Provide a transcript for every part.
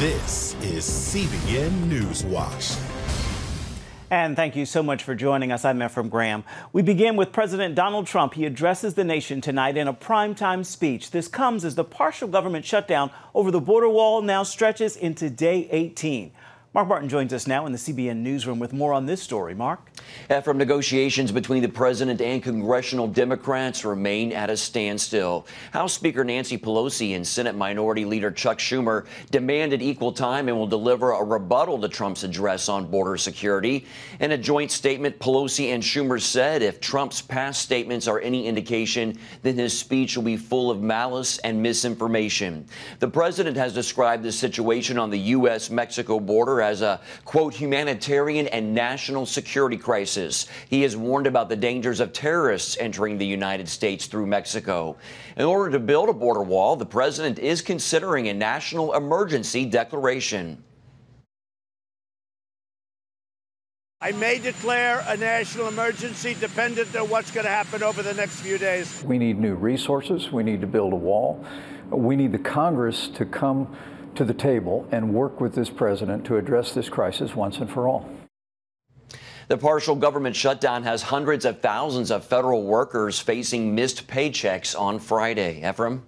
This is CBN NewsWatch. And thank you so much for joining us. I'm Ephraim Graham. We begin with President Donald Trump. He addresses the nation tonight in a primetime speech. This comes as the partial government shutdown over the border wall now stretches into day 18. Mark Martin joins us now in the CBN newsroom with more on this story. Mark? From negotiations between the president and congressional Democrats remain at a standstill. House Speaker Nancy Pelosi and Senate Minority Leader Chuck Schumer demanded equal time and will deliver a rebuttal to Trump's address on border security. In a joint statement, Pelosi and Schumer said if Trump's past statements are any indication, then his speech will be full of malice and misinformation. The president has described the situation on the U.S.-Mexico border as a, quote, humanitarian and national security crisis. He has warned about the dangers of terrorists entering the United States through Mexico. In order to build a border wall, the president is considering a national emergency declaration. I may declare a national emergency dependent on what's going to happen over the next few days. We need new resources. We need to build a wall. We need the Congress to come to the table and work with this president to address this crisis once and for all. The partial government shutdown has hundreds of thousands of federal workers facing missed paychecks on Friday. Ephraim?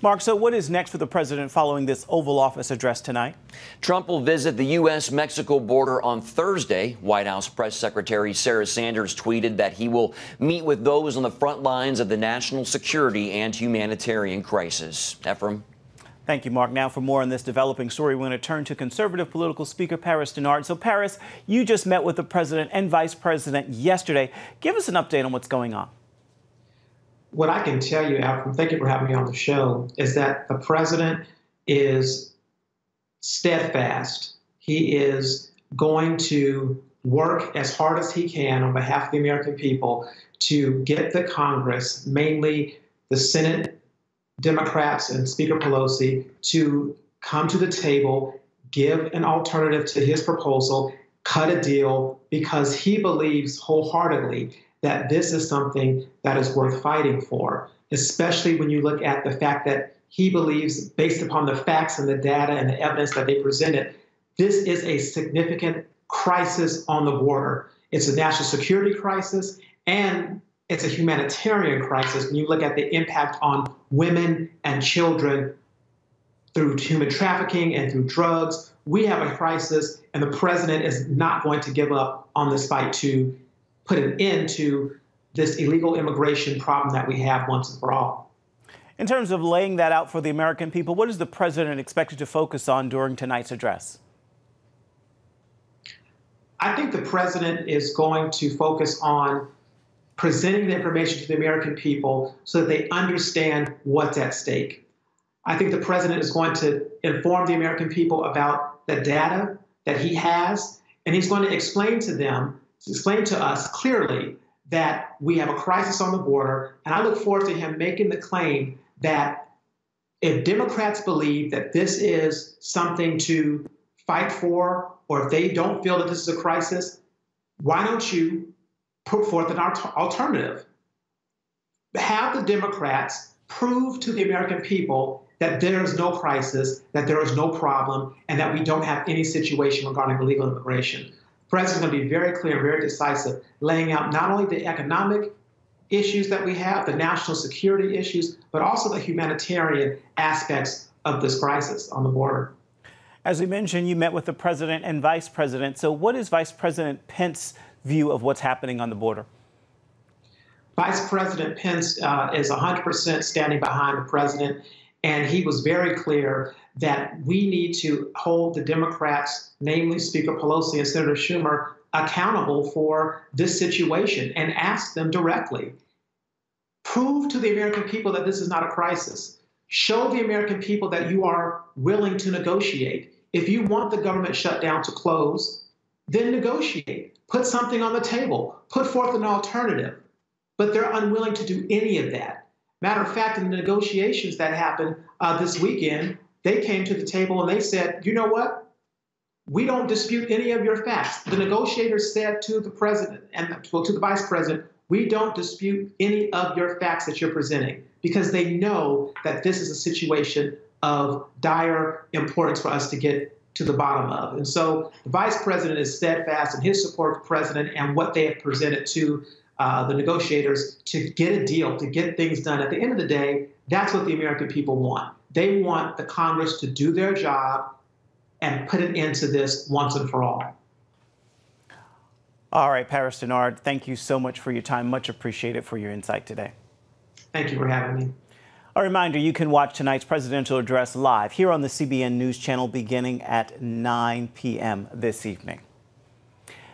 Mark, so what is next for the president following this Oval Office address tonight? Trump will visit the U.S.-Mexico border on Thursday. White House Press Secretary Sarah Sanders tweeted that he will meet with those on the front lines of the national security and humanitarian crisis. Ephraim? Thank you, Mark. Now, for more on this developing story, we're going to turn to conservative political speaker Paris Denard. So, Paris, you just met with the president and vice president yesterday. Give us an update on what's going on. What I can tell you, Alfred, thank you for having me on the show, is that the president is steadfast. He is going to work as hard as he can on behalf of the American people to get the Congress, mainly the Senate Democrats and Speaker Pelosi, to come to the table, give an alternative to his proposal, cut a deal, because he believes wholeheartedly that this is something that is worth fighting for, especially when you look at the fact that he believes, based upon the facts and the data and the evidence that they presented, this is a significant crisis on the border. It's a national security crisis, and it's a humanitarian crisis when you look at the impact on women and children through human trafficking and through drugs. We have a crisis, and the president is not going to give up on this fight to put an end to this illegal immigration problem that we have once and for all. In terms of laying that out for the American people, what is the president expected to focus on during tonight's address? I think the president is going to focus on presenting the information to the American people so that they understand what's at stake. I think the president is going to inform the American people about the data that he has, and he's going to explain to us clearly that we have a crisis on the border. And I look forward to him making the claim that if Democrats believe that this is something to fight for, or if they don't feel that this is a crisis, why don't you put forth an alternative? Have the Democrats prove to the American people that there is no crisis, that there is no problem, and that we don't have any situation regarding illegal immigration. The president's going to be very clear and very decisive, laying out not only the economic issues that we have, the national security issues, but also the humanitarian aspects of this crisis on the border. As we mentioned, you met with the president and vice president. So what is Vice President Pence's view of what's happening on the border? Vice President Pence is 100% standing behind the president, and he was very clear that we need to hold the Democrats, namely Speaker Pelosi and Senator Schumer, accountable for this situation and ask them directly. Prove to the American people that this is not a crisis. Show the American people that you are willing to negotiate. If you want the government shutdown to close, then negotiate. Put something on the table. Put forth an alternative. But they're unwilling to do any of that. Matter of fact, in the negotiations that happened this weekend, they came to the table and they said, you know what? We don't dispute any of your facts. The negotiators said to the president and to the vice president, we don't dispute any of your facts that you're presenting, because they know that this is a situation of dire importance for us to get to the bottom of. And so the vice president is steadfast in his support for the president and what they have presented to the negotiators to get a deal, to get things done. At the end of the day, that's what the American people want. They want the Congress to do their job and put an end to this once and for all. All right, Paris Denard, thank you so much for your time. Much appreciated for your insight today. Thank you for having me. A reminder, you can watch tonight's presidential address live here on the CBN News Channel beginning at 9 p.m. this evening.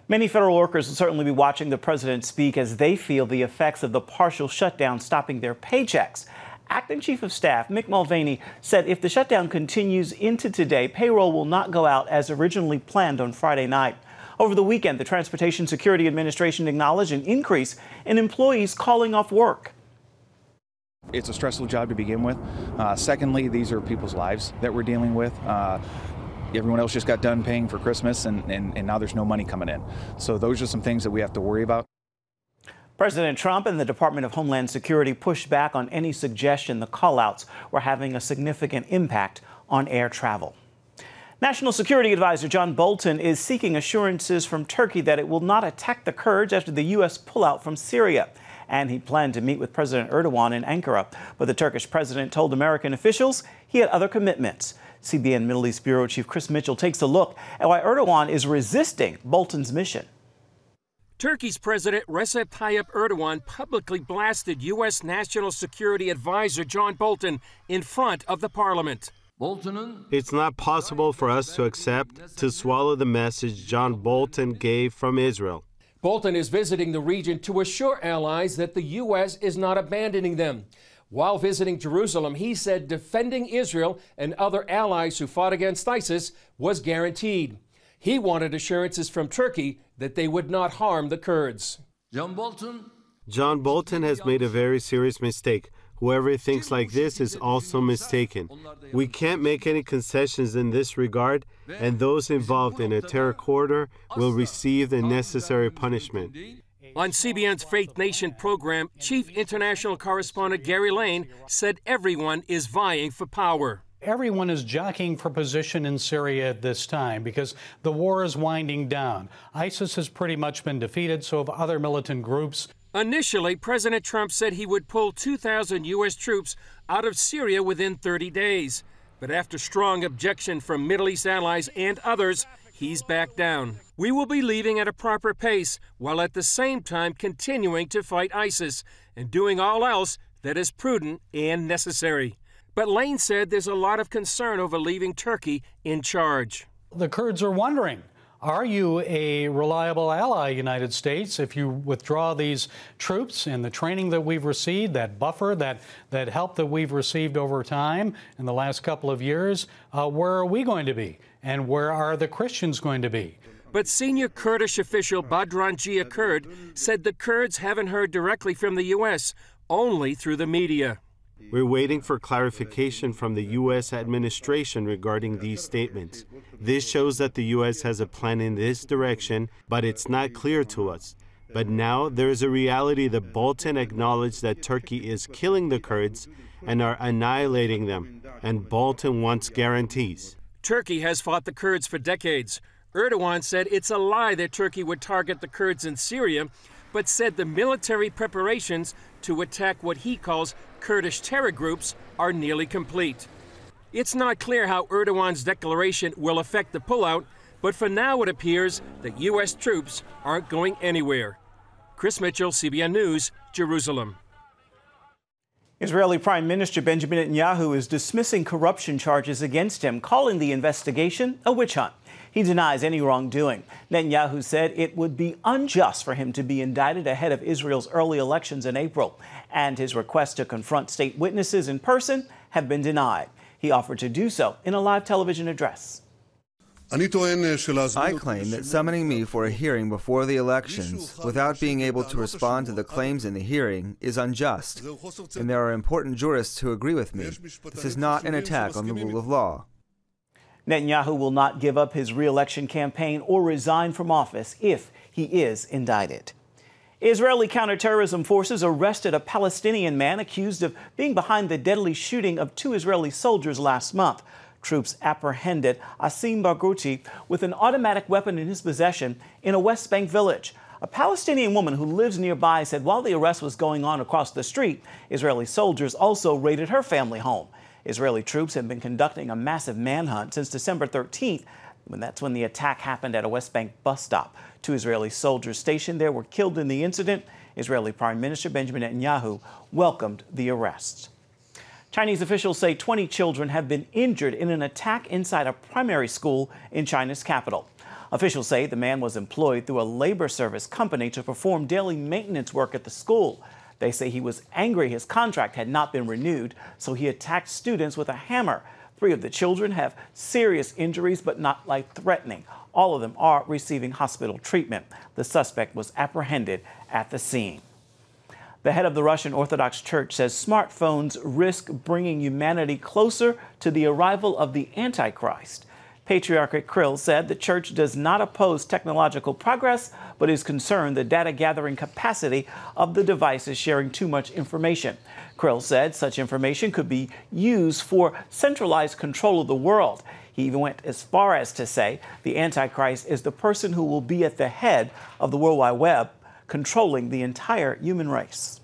Many federal workers will certainly be watching the president speak as they feel the effects of the partial shutdown stopping their paychecks. Acting Chief of Staff Mick Mulvaney said if the shutdown continues into today, payroll will not go out as originally planned on Friday night. Over the weekend, the Transportation Security Administration acknowledged an increase in employees calling off work. It's a stressful job to begin with. Secondly, these are people's lives that we're dealing with. Everyone else just got done paying for Christmas, and now there's no money coming in. So those are some things that we have to worry about. President Trump and the Department of Homeland Security pushed back on any suggestion the callouts were having a significant impact on air travel. National Security Advisor John Bolton is seeking assurances from Turkey that it will not attack the Kurds after the U.S. pullout from Syria. And he planned to meet with President Erdogan in Ankara. But the Turkish president told American officials he had other commitments. CBN Middle East Bureau Chief Chris Mitchell takes a look at why Erdogan is resisting Bolton's mission. Turkey's President Recep Tayyip Erdogan publicly blasted U.S. National Security Advisor John Bolton in front of the parliament. It's not possible for us to accept to swallow the message John Bolton gave from Israel. Bolton is visiting the region to assure allies that the U.S. is not abandoning them. While visiting Jerusalem, he said defending Israel and other allies who fought against ISIS was guaranteed. He wanted assurances from Turkey that they would not harm the Kurds. John Bolton has made a very serious mistake. Whoever thinks like this is also mistaken. We can't make any concessions in this regard, and those involved in a terror corridor will receive the necessary punishment. On CBN's Faith Nation program, Chief International Correspondent Gary Lane said everyone is vying for power. Everyone is jockeying for position in Syria at this time because the war is winding down. ISIS has pretty much been defeated, so have other militant groups. Initially, President Trump said he would pull 2,000 U.S. troops out of Syria within 30 days. But after strong objection from Middle East allies and others, he's backed down. We will be leaving at a proper pace while at the same time continuing to fight ISIS and doing all else that is prudent and necessary. But Lane said there's a lot of concern over leaving Turkey in charge. The Kurds are wondering, are you a reliable ally, United States, if you withdraw these troops and the training that we've received, that buffer, that help that we've received over time in the last couple of years? Where are we going to be? And where are the Christians going to be? But senior Kurdish official Badran Jia Kurd said the Kurds haven't heard directly from the U.S., only through the media. We're waiting for clarification from the U.S. administration regarding these statements. This shows that the U.S. has a plan in this direction, but it's not clear to us. But now there is a reality that Bolton acknowledged that Turkey is killing the Kurds and are annihilating them, and Bolton wants guarantees. Turkey has fought the Kurds for decades. Erdogan said it's a lie that Turkey would target the Kurds in Syria, but said the military preparations to attack what he calls Kurdish terror groups are nearly complete. It's not clear how Erdogan's declaration will affect the pullout, but for now it appears that U.S. troops aren't going anywhere. Chris Mitchell, CBN News, Jerusalem. Israeli Prime Minister Benjamin Netanyahu is dismissing corruption charges against him, calling the investigation a witch hunt. He denies any wrongdoing. Netanyahu said it would be unjust for him to be indicted ahead of Israel's early elections in April, and his requests to confront state witnesses in person have been denied. He offered to do so in a live television address. I claim that summoning me for a hearing before the elections without being able to respond to the claims in the hearing is unjust, and there are important jurists who agree with me. This is not an attack on the rule of law. Netanyahu will not give up his re-election campaign or resign from office if he is indicted. Israeli counterterrorism forces arrested a Palestinian man accused of being behind the deadly shooting of 2 Israeli soldiers last month. Troops apprehended Asim Barghouti with an automatic weapon in his possession in a West Bank village. A Palestinian woman who lives nearby said while the arrest was going on across the street, Israeli soldiers also raided her family home. Israeli troops have been conducting a massive manhunt since December 13th. That's when the attack happened at a West Bank bus stop. 2 Israeli soldiers stationed there were killed in the incident. Israeli Prime Minister Benjamin Netanyahu welcomed the arrests. Chinese officials say 20 children have been injured in an attack inside a primary school in China's capital. Officials say the man was employed through a labor service company to perform daily maintenance work at the school. They say he was angry his contract had not been renewed, so he attacked students with a hammer. 3 of the children have serious injuries, but not life-threatening. All of them are receiving hospital treatment. The suspect was apprehended at the scene. The head of the Russian Orthodox Church says smartphones risk bringing humanity closer to the arrival of the Antichrist. Patriarch Kirill said the church does not oppose technological progress, but is concerned the data gathering capacity of the devices sharing too much information. Kirill said such information could be used for centralized control of the world. He even went as far as to say the Antichrist is the person who will be at the head of the World Wide Web, controlling the entire human race.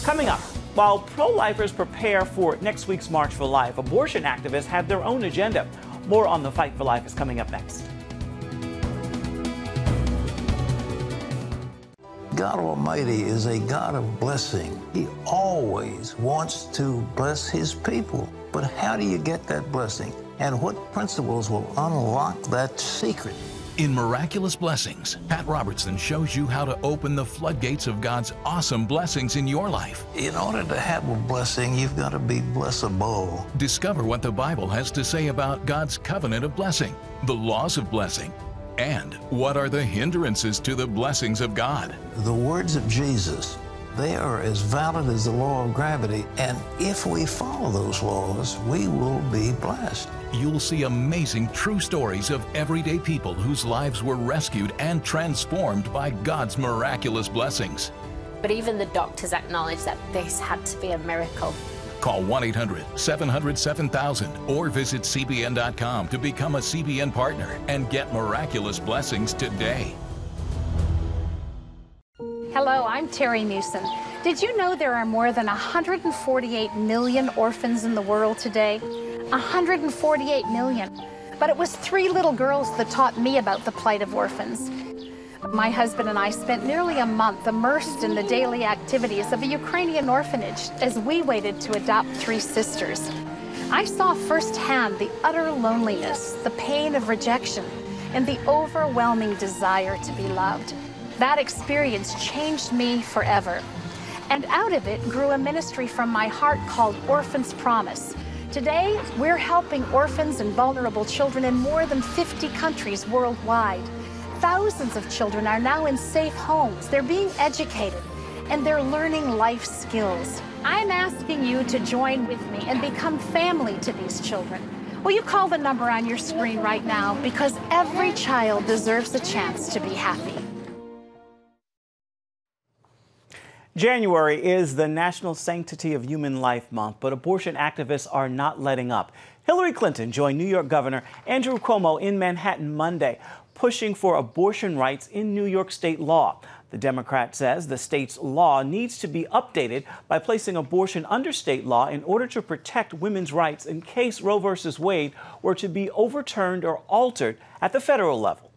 Coming up, while pro-lifers prepare for next week's March for Life, abortion activists have their own agenda. More on the fight for life is coming up next. God Almighty is a God of blessing. He always wants to bless his people. But how do you get that blessing? And what principles will unlock that secret? In Miraculous Blessings, Pat Robertson shows you how to open the floodgates of God's awesome blessings in your life. In order to have a blessing, you've got to be blessable. Discover what the Bible has to say about God's covenant of blessing, the laws of blessing, and what are the hindrances to the blessings of God. The words of Jesus, they are as valid as the law of gravity, and if we follow those laws, we will be blessed. You'll see amazing true stories of everyday people whose lives were rescued and transformed by God's miraculous blessings. But even the doctors acknowledged that this had to be a miracle. Call 1-800-700-7000 or visit CBN.com to become a CBN partner and get miraculous blessings today. Hello, I'm Terry Newsom. Did you know there are more than 148 million orphans in the world today? 148 million. But it was 3 little girls that taught me about the plight of orphans. My husband and I spent nearly a month immersed in the daily activities of a Ukrainian orphanage as we waited to adopt 3 sisters. I saw firsthand the utter loneliness, the pain of rejection, and the overwhelming desire to be loved. That experience changed me forever. And out of it grew a ministry from my heart called Orphans Promise. Today, we're helping orphans and vulnerable children in more than 50 countries worldwide. Thousands of children are now in safe homes. They're being educated, and they're learning life skills. I'm asking you to join with me and become family to these children. Will you call the number on your screen right now? Because every child deserves a chance to be happy. January is the National Sanctity of Human Life Month, but abortion activists are not letting up. Hillary Clinton joined New York Governor Andrew Cuomo in Manhattan Monday, pushing for abortion rights in New York state law. The Democrat says the state's law needs to be updated by placing abortion under state law in order to protect women's rights in case Roe v. Wade were to be overturned or altered at the federal level.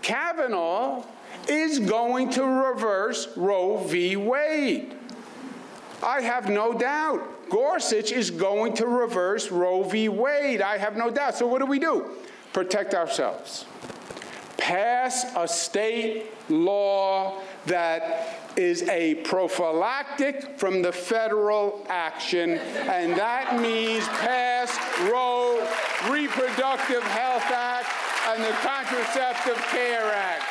Kavanaugh is going to reverse Roe v. Wade. I have no doubt. Gorsuch is going to reverse Roe v. Wade. I have no doubt. So what do? Protect ourselves. Pass a state law that is a prophylactic from the federal action, and that means pass Roe Reproductive Health Act and the Contraceptive Care Act.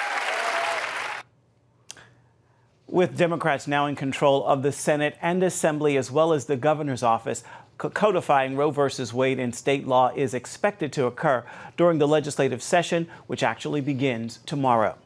With Democrats now in control of the Senate and Assembly, as well as the governor's office, codifying Roe v. Wade in state law is expected to occur during the legislative session, which actually begins tomorrow.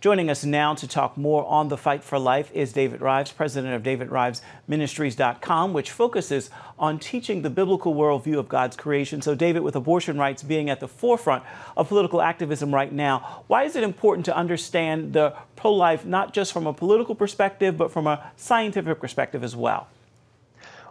Joining us now to talk more on the fight for life is David Rives, president of DavidRivesMinistries.com, which focuses on teaching the biblical worldview of God's creation. So, David, with abortion rights being at the forefront of political activism right now, why is it important to understand the pro-life not just from a political perspective, but from a scientific perspective as well?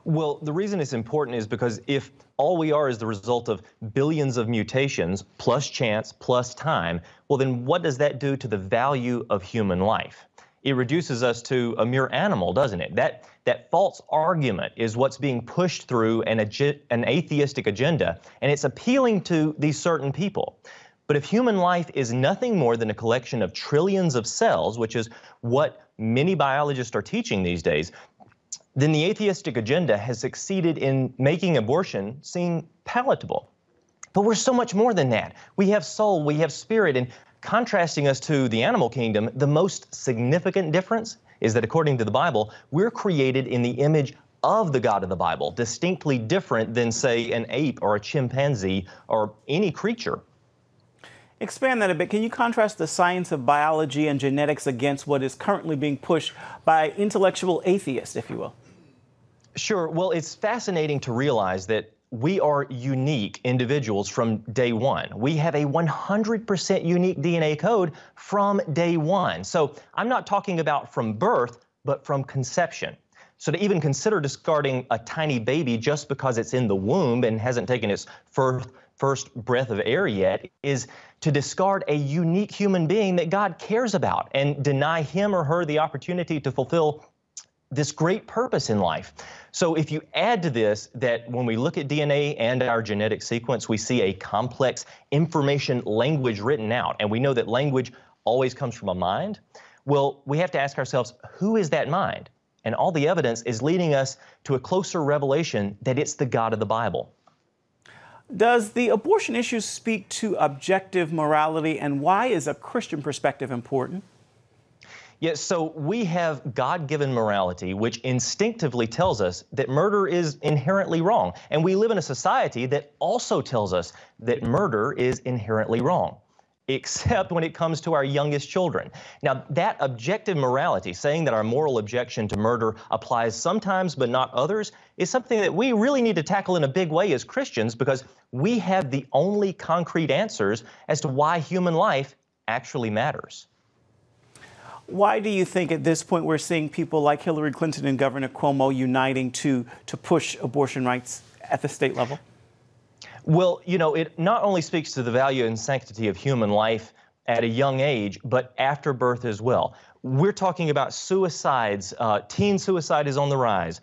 Well, the reason it's important is because if all we are is the result of billions of mutations, plus chance, plus time, well, then what does that do to the value of human life? It reduces us to a mere animal, doesn't it? That false argument is what's being pushed through an atheistic agenda, and it's appealing to these certain people. But if human life is nothing more than a collection of trillions of cells, which is what many biologists are teaching these days, then the atheistic agenda has succeeded in making abortion seem palatable. But we're so much more than that. We have soul, we have spirit, and contrasting us to the animal kingdom, the most significant difference is that according to the Bible, we're created in the image of the God of the Bible, distinctly different than, say, an ape or a chimpanzee or any creature. Expand that a bit. Can you contrast the science of biology and genetics against what is currently being pushed by intellectual atheists, if you will? Sure. Well, it's fascinating to realize that we are unique individuals from day one. We have a 100% unique DNA code from day one. So I'm not talking about from birth, but from conception. So to even consider discarding a tiny baby just because it's in the womb and hasn't taken its first breath of air yet is to discard a unique human being that God cares about and deny him or her the opportunity to fulfill this great purpose in life. So if you add to this that when we look at DNA and our genetic sequence, we see a complex information language written out, and we know that language always comes from a mind, well, we have to ask ourselves, who is that mind? And all the evidence is leading us to a closer revelation that it's the God of the Bible. Does the abortion issue speak to objective morality, and why is a Christian perspective important? Yes, so we have God-given morality, which instinctively tells us that murder is inherently wrong. And we live in a society that also tells us that murder is inherently wrong, except when it comes to our youngest children. Now, that objective morality, saying that our moral objection to murder applies sometimes but not others, is something that we really need to tackle in a big way as Christians, because we have the only concrete answers as to why human life actually matters. Why do you think at this point we're seeing people like Hillary Clinton and Governor Cuomo uniting to push abortion rights at the state level? Well, you know, it not only speaks to the value and sanctity of human life at a young age, but after birth as well. We're talking about suicides. Teen suicide is on the rise.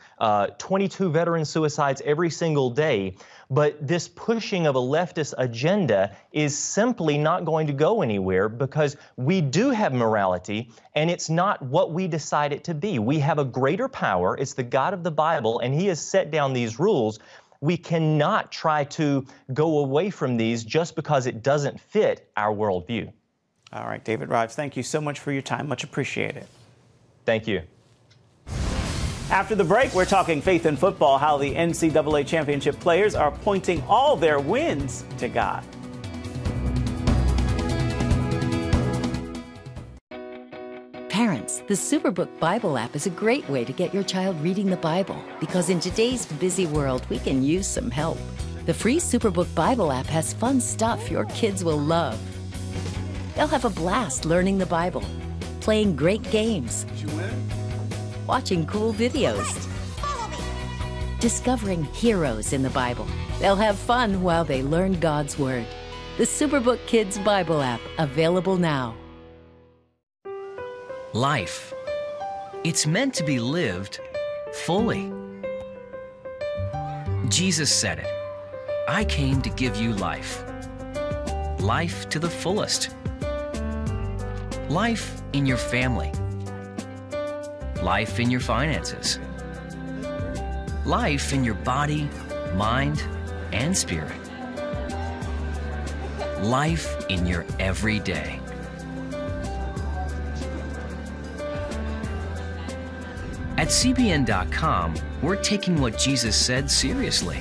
22 veteran suicides every single day. But this pushing of a leftist agenda is simply not going to go anywhere, because we do have morality, and it's not what we decide it to be. We have a greater power. It's the God of the Bible, and he has set down these rules. We cannot try to go away from these just because it doesn't fit our worldview. All right, David Rives, thank you so much for your time. Much appreciated. Thank you. After the break, we're talking faith in football, how the NCAA championship players are pointing all their wins to God. Parents, the Superbook Bible app is a great way to get your child reading the Bible, because in today's busy world, we can use some help. The free Superbook Bible app has fun stuff your kids will love. They'll have a blast learning the Bible, playing great games, watching cool videos, discovering heroes in the Bible. They'll have fun while they learn God's Word. The Superbook Kids Bible app, available now. Life. It's meant to be lived fully. Jesus said it. I came to give you life. Life to the fullest. Life in your family. Life in your finances. Life in your body, mind, and spirit. Life in your everyday. At CBN.com, we're taking what Jesus said seriously.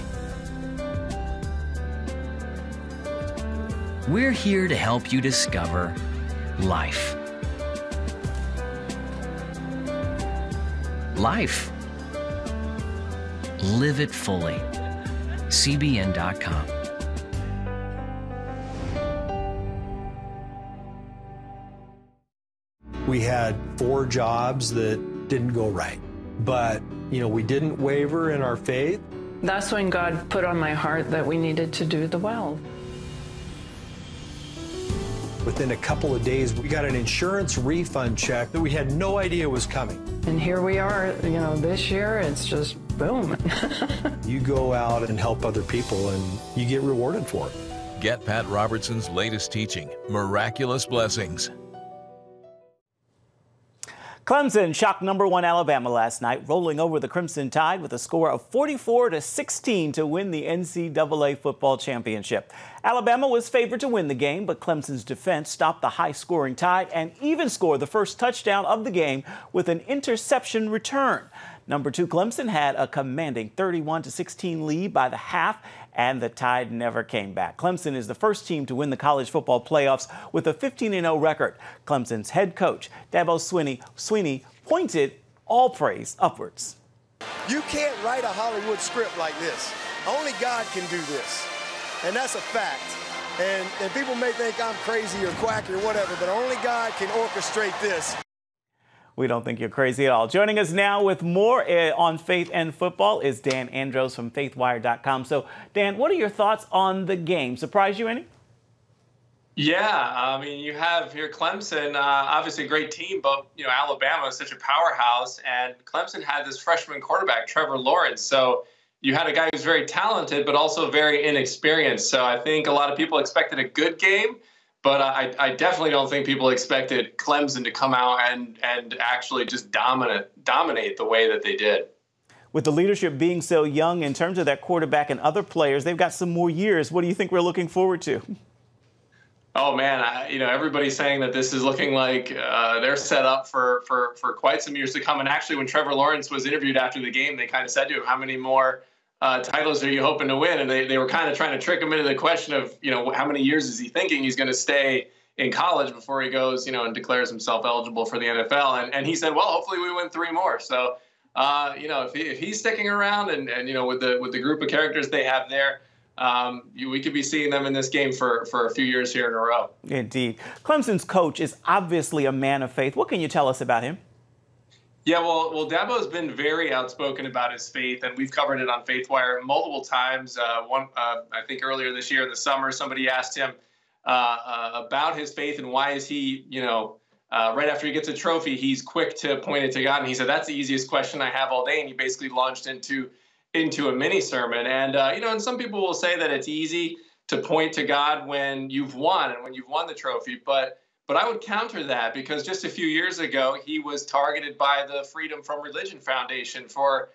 We're here to help you discover life. life. Live it fully. CBN.com. We had 4 jobs that didn't go right, but we didn't waver in our faith. That's when God put on my heart that we needed to do the well. Within a couple of days, we got an insurance refund check that we had no idea was coming. And here we are, this year, it's just boom. You go out and help other people and you get rewarded for it. Get Pat Robertson's latest teaching, Miraculous Blessings. Clemson shocked #1 Alabama last night, rolling over the Crimson Tide with a score of 44-16 to win the NCAA football championship. Alabama was favored to win the game, but Clemson's defense stopped the high-scoring Tide and even scored the first touchdown of the game with an interception return. #2 Clemson had a commanding 31-16 lead by the half, and the Tide never came back. Clemson is the first team to win the college football playoffs with a 15-0 record. Clemson's head coach, Dabo Swinney, pointed all praise upwards. You can't write a Hollywood script like this. Only God can do this, and that's a fact. And people may think I'm crazy or quacky or whatever, but only God can orchestrate this. We don't think you're crazy at all. Joining us now with more on faith and football is Dan Andros from faithwire.com. So, Dan, what are your thoughts on the game? Surprised you any? Yeah, I mean, you have here Clemson, obviously a great team, but, Alabama is such a powerhouse, and Clemson had this freshman quarterback, Trevor Lawrence. So you had a guy who's very talented, but also very inexperienced. So I think a lot of people expected a good game. But I definitely don't think people expected Clemson to come out and actually just dominate the way that they did. With the leadership being so young in terms of that quarterback and other players, they've got some more years. What do you think we're looking forward to? Oh, man, everybody's saying that this is looking like they're set up for quite some years to come. And actually, when Trevor Lawrence was interviewed after the game, they kind of said to him, how many more titles are you hoping to win? And they were kind of trying to trick him into the question of, how many years is he thinking he's going to stay in college before he goes, and declares himself eligible for the NFL. And he said, well, hopefully we win 3 more. So, if he's sticking around and with the group of characters they have there, we could be seeing them in this game for a few years here in a row. Indeed. Clemson's coach is obviously a man of faith. What can you tell us about him? Yeah, well, Dabo's been very outspoken about his faith, and we've covered it on FaithWire multiple times. I think earlier this year in the summer, somebody asked him about his faith and why is he, right after he gets a trophy, he's quick to point it to God. And he said, that's the easiest question I have all day. And he basically launched into a mini sermon. And, and some people will say that it's easy to point to God when you've won and when you've won the trophy. But I would counter that because just a few years ago, he was targeted by the Freedom from Religion Foundation for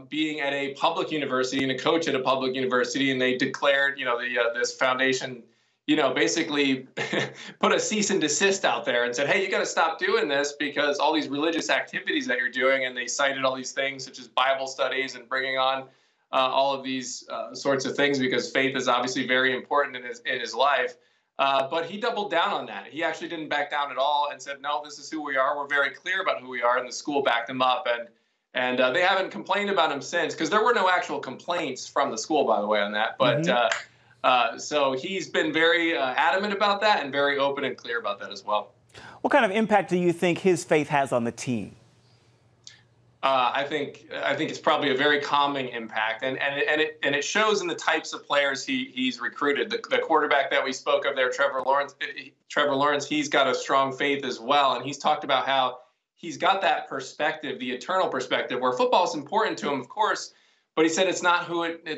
being at a public university and a coach at a public university. And they declared, this foundation, basically put a cease and desist out there and said, hey, you got to stop doing this because all these religious activities that you're doing. And they cited all these things such as Bible studies and bringing on all of these sorts of things because faith is obviously very important in his life. But he doubled down on that. He actually didn't back down at all and said, no, this is who we are. We're very clear about who we are. And the school backed him up. And they haven't complained about him since because there were no actual complaints from the school, by the way, on that. But so he's been very adamant about that and very open and clear about that as well. What kind of impact do you think his faith has on the team? I think it's probably a very calming impact, and it shows in the types of players he's recruited. The quarterback that we spoke of there, Trevor Lawrence, he's got a strong faith as well, and he's talked about how he's got that perspective, the eternal perspective, where football is important to him, of course, but he said it's not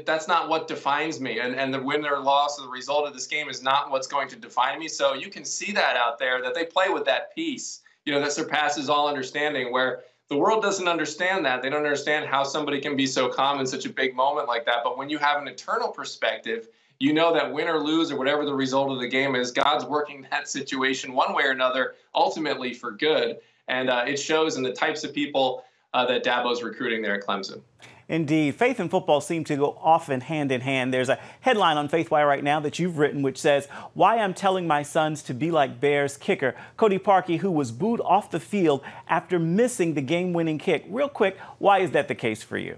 that's not what defines me, and the win or loss or the result of this game is not what's going to define me. So you can see that out there that they play with that peace, that surpasses all understanding, where the world doesn't understand that. They don't understand how somebody can be so calm in such a big moment like that. But when you have an eternal perspective, you know that win or lose or whatever the result of the game is, God's working that situation one way or another, ultimately for good. And it shows in the types of people that Dabo's recruiting there at Clemson. Indeed. Faith and football seem to go often hand in hand. There's a headline on FaithWire right now that you've written which says, "Why I'm telling my sons to be like Bears kicker Cody Parkey, who was booed off the field after missing the game-winning kick." Real quick, why is that the case for you?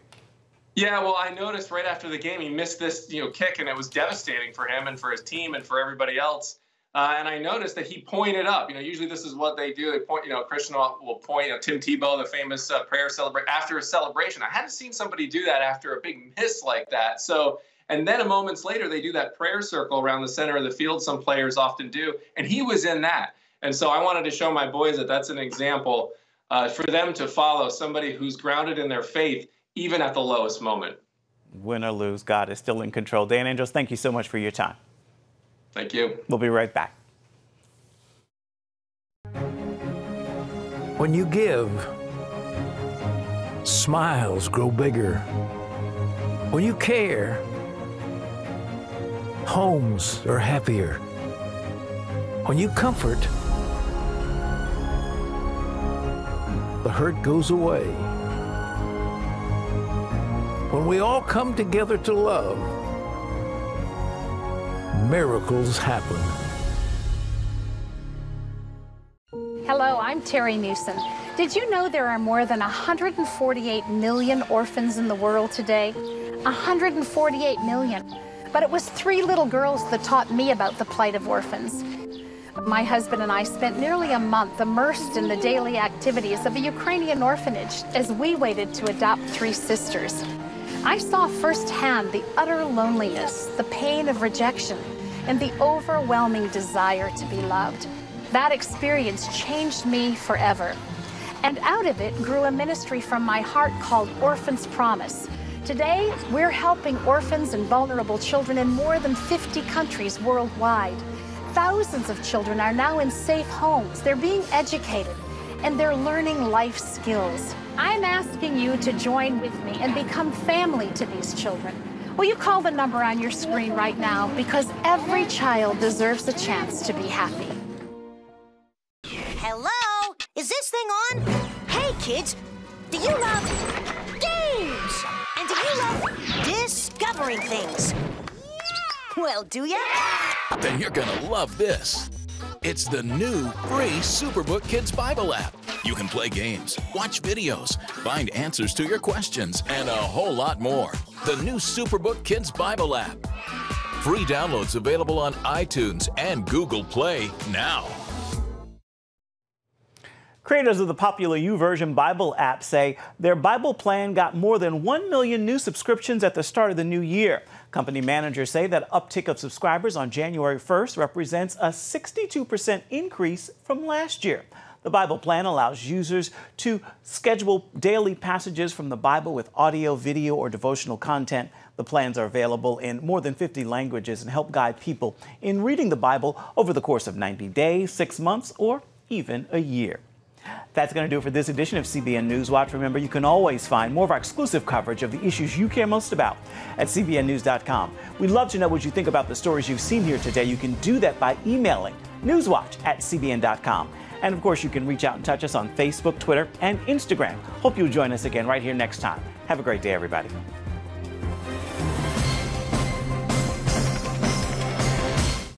Yeah, well, I noticed right after the game he missed this, kick, and it was devastating for him and for his team and for everybody else. And I noticed that he pointed up. Usually this is what they do. They point. Christian will point. Tim Tebow, the famous prayer celebration after a celebration. I hadn't seen somebody do that after a big miss like that. So, and then a moments later, they do that prayer circle around the center of the field. Some players often do, and he was in that. And so I wanted to show my boys that that's an example for them to follow. Somebody who's grounded in their faith, even at the lowest moment. Win or lose, God is still in control. Dan Andrews, thank you so much for your time. Thank you. We'll be right back. When you give, smiles grow bigger. When you care, homes are happier. When you comfort, the hurt goes away. When we all come together to love, miracles happen. Hello, I'm Terry Newsom. Did you know there are more than 148 million orphans in the world today? 148 million. But it was 3 little girls that taught me about the plight of orphans. My husband and I spent nearly a month immersed in the daily activities of a Ukrainian orphanage as we waited to adopt 3 sisters. I saw firsthand the utter loneliness, the pain of rejection, and the overwhelming desire to be loved. That experience changed me forever. And out of it grew a ministry from my heart called Orphans Promise. Today, we're helping orphans and vulnerable children in more than 50 countries worldwide. Thousands of children are now in safe homes. They're being educated, and they're learning life skills. I'm asking you to join with me and become family to these children. Will you call the number on your screen right now? Because every child deserves a chance to be happy. Hello? Is this thing on? Hey, kids, do you love games? And do you love discovering things? Well, do ya? Then you're gonna love this. It's the new free Superbook Kids Bible app. You can play games, watch videos, find answers to your questions, and a whole lot more. The new Superbook Kids Bible app. Free downloads available on iTunes and Google Play now. Creators of the popular YouVersion Bible app say their Bible plan got more than 1 million new subscriptions at the start of the new year. Company managers say that uptick of subscribers on January 1st represents a 62% increase from last year. The Bible plan allows users to schedule daily passages from the Bible with audio, video, or devotional content. The plans are available in more than 50 languages and help guide people in reading the Bible over the course of 90 days, 6 months, or even a year. That's going to do it for this edition of CBN NewsWatch. Remember, you can always find more of our exclusive coverage of the issues you care most about at cbnnews.com. We'd love to know what you think about the stories you've seen here today. You can do that by emailing newswatch@cbn.com. And of course, you can reach out and touch us on Facebook, Twitter, and Instagram. Hope you'll join us again right here next time. Have a great day, everybody.